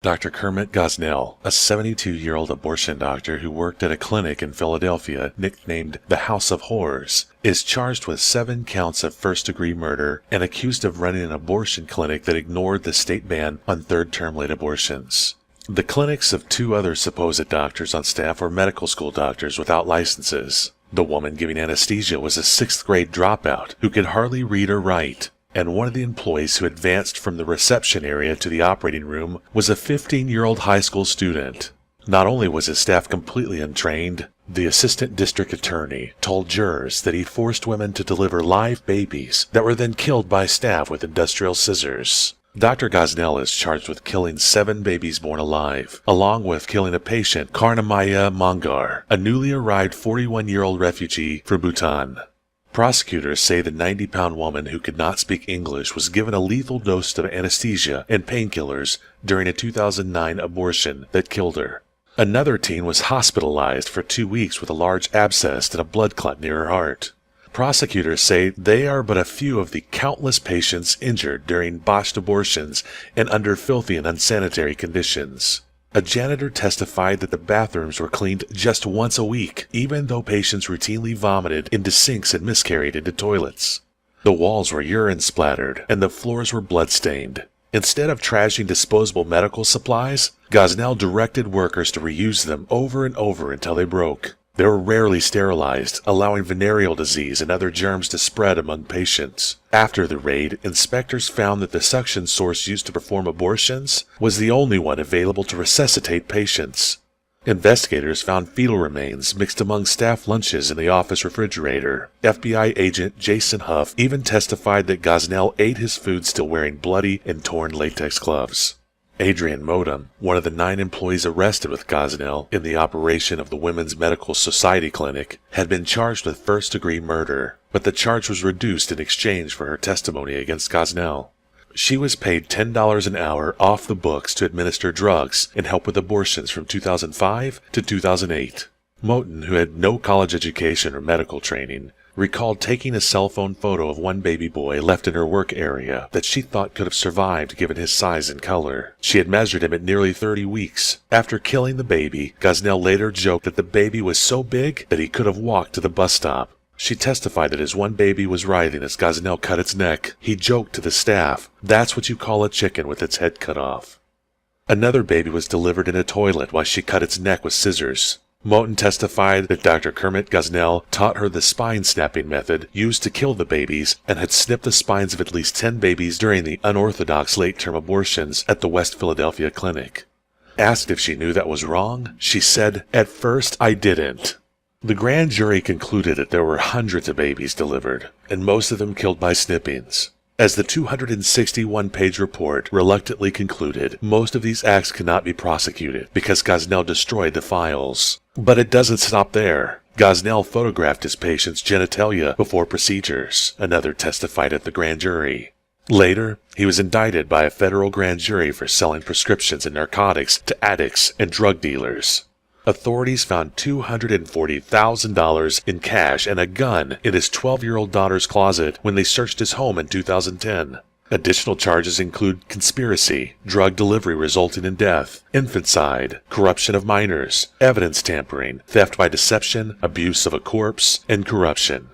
Dr. Kermit Gosnell, a 72-year-old abortion doctor who worked at a clinic in Philadelphia nicknamed the House of Horrors, is charged with 7 counts of first-degree murder and accused of running an abortion clinic that ignored the state ban on third-term late abortions. The clinics of 2 other supposed doctors on staff were medical school doctors without licenses. The woman giving anesthesia was a 6th-grade dropout who could hardly read or write, and one of the employees who advanced from the reception area to the operating room was a 15-year-old high school student. Not only was his staff completely untrained, the assistant district attorney told jurors that he forced women to deliver live babies that were then killed by staff with industrial scissors. Dr. Gosnell is charged with killing 7 babies born alive, along with killing a patient, Karnamaya Mangar, a newly arrived 41-year-old refugee from Bhutan. Prosecutors say the 90-pound woman who could not speak English was given a lethal dose of anesthesia and painkillers during a 2009 abortion that killed her. Another teen was hospitalized for 2 weeks with a large abscess and a blood clot near her heart. Prosecutors say they are but a few of the countless patients injured during botched abortions and under filthy and unsanitary conditions. A janitor testified that the bathrooms were cleaned just once a week, even though patients routinely vomited into sinks and miscarried into toilets. The walls were urine splattered, and the floors were blood-stained. Instead of trashing disposable medical supplies, Gosnell directed workers to reuse them over and over until they broke. They were rarely sterilized, allowing venereal disease and other germs to spread among patients. After the raid, inspectors found that the suction source used to perform abortions was the only one available to resuscitate patients. Investigators found fetal remains mixed among staff lunches in the office refrigerator. FBI agent Jason Huff even testified that Gosnell ate his food still wearing bloody and torn latex gloves. Adrian Modem, one of the 9 employees arrested with Gosnell in the operation of the Women's Medical Society Clinic, had been charged with first-degree murder, but the charge was reduced in exchange for her testimony against Gosnell. She was paid $10 an hour off the books to administer drugs and help with abortions from 2005 to 2008. Moten, who had no college education or medical training, recalled taking a cell phone photo of one baby boy left in her work area that she thought could have survived given his size and color. She had measured him at nearly 30 weeks. After killing the baby, Gosnell later joked that the baby was so big that he could have walked to the bus stop. She testified that as one baby was writhing as Gosnell cut its neck, he joked to the staff, "That's what you call a chicken with its head cut off." Another baby was delivered in a toilet while she cut its neck with scissors. Moten testified that Dr. Kermit Gosnell taught her the spine snapping method used to kill the babies and had snipped the spines of at least 10 babies during the unorthodox late-term abortions at the West Philadelphia clinic. Asked if she knew that was wrong, she said, "At first, I didn't." The grand jury concluded that there were hundreds of babies delivered, and most of them killed by snippings. As the 261-page report reluctantly concluded, most of these acts cannot be prosecuted because Gosnell destroyed the files. But it doesn't stop there. Gosnell photographed his patients' genitalia before procedures, another testified at the grand jury. Later, he was indicted by a federal grand jury for selling prescriptions and narcotics to addicts and drug dealers. Authorities found $240,000 in cash and a gun in his 12-year-old daughter's closet when they searched his home in 2010. Additional charges include conspiracy, drug delivery resulting in death, infanticide, corruption of minors, evidence tampering, theft by deception, abuse of a corpse, and corruption.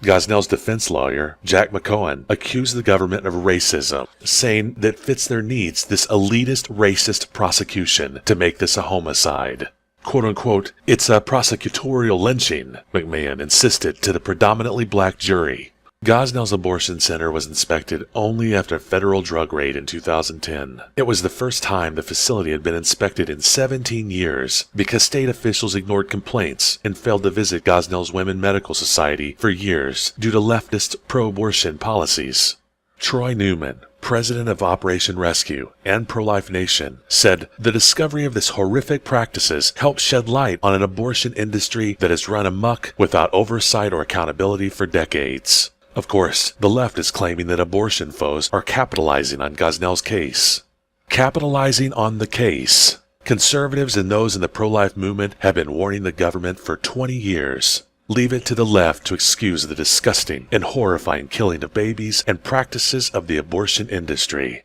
Gosnell's defense lawyer, Jack McCohen, accused the government of racism, saying that it fits their needs, this elitist racist prosecution, to make this a homicide. "Quote-unquote, it's a prosecutorial lynching," McMahon insisted to the predominantly black jury. Gosnell's abortion center was inspected only after a federal drug raid in 2010. It was the first time the facility had been inspected in 17 years because state officials ignored complaints and failed to visit Gosnell's Women's Medical Society for years due to leftist pro-abortion policies. Troy Newman, president of Operation Rescue and Pro-Life Nation, said the discovery of this horrific practices helped shed light on an abortion industry that has run amok without oversight or accountability for decades. Of course, the left is claiming that abortion foes are capitalizing on Gosnell's case. Capitalizing on the case. Conservatives and those in the pro-life movement have been warning the government for 20 years. Leave it to the left to excuse the disgusting and horrifying killing of babies and practices of the abortion industry.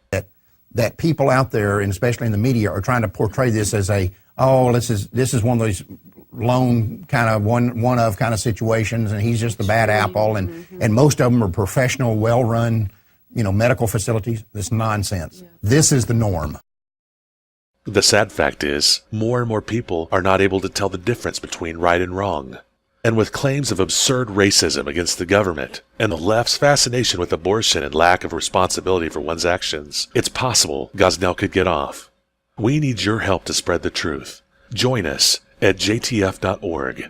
that people out there, and especially in the media, are trying to portray this as this is one of those lone kind of one of kind of situations, and he's just the bad apple, and most of them are professional, well-run, medical facilities. This nonsense. Yeah. This is the norm. The sad fact is, more and more people are not able to tell the difference between right and wrong. And with claims of absurd racism against the government, and the left's fascination with abortion and lack of responsibility for one's actions, it's possible Gosnell could get off. We need your help to spread the truth. Join us at jtf.org.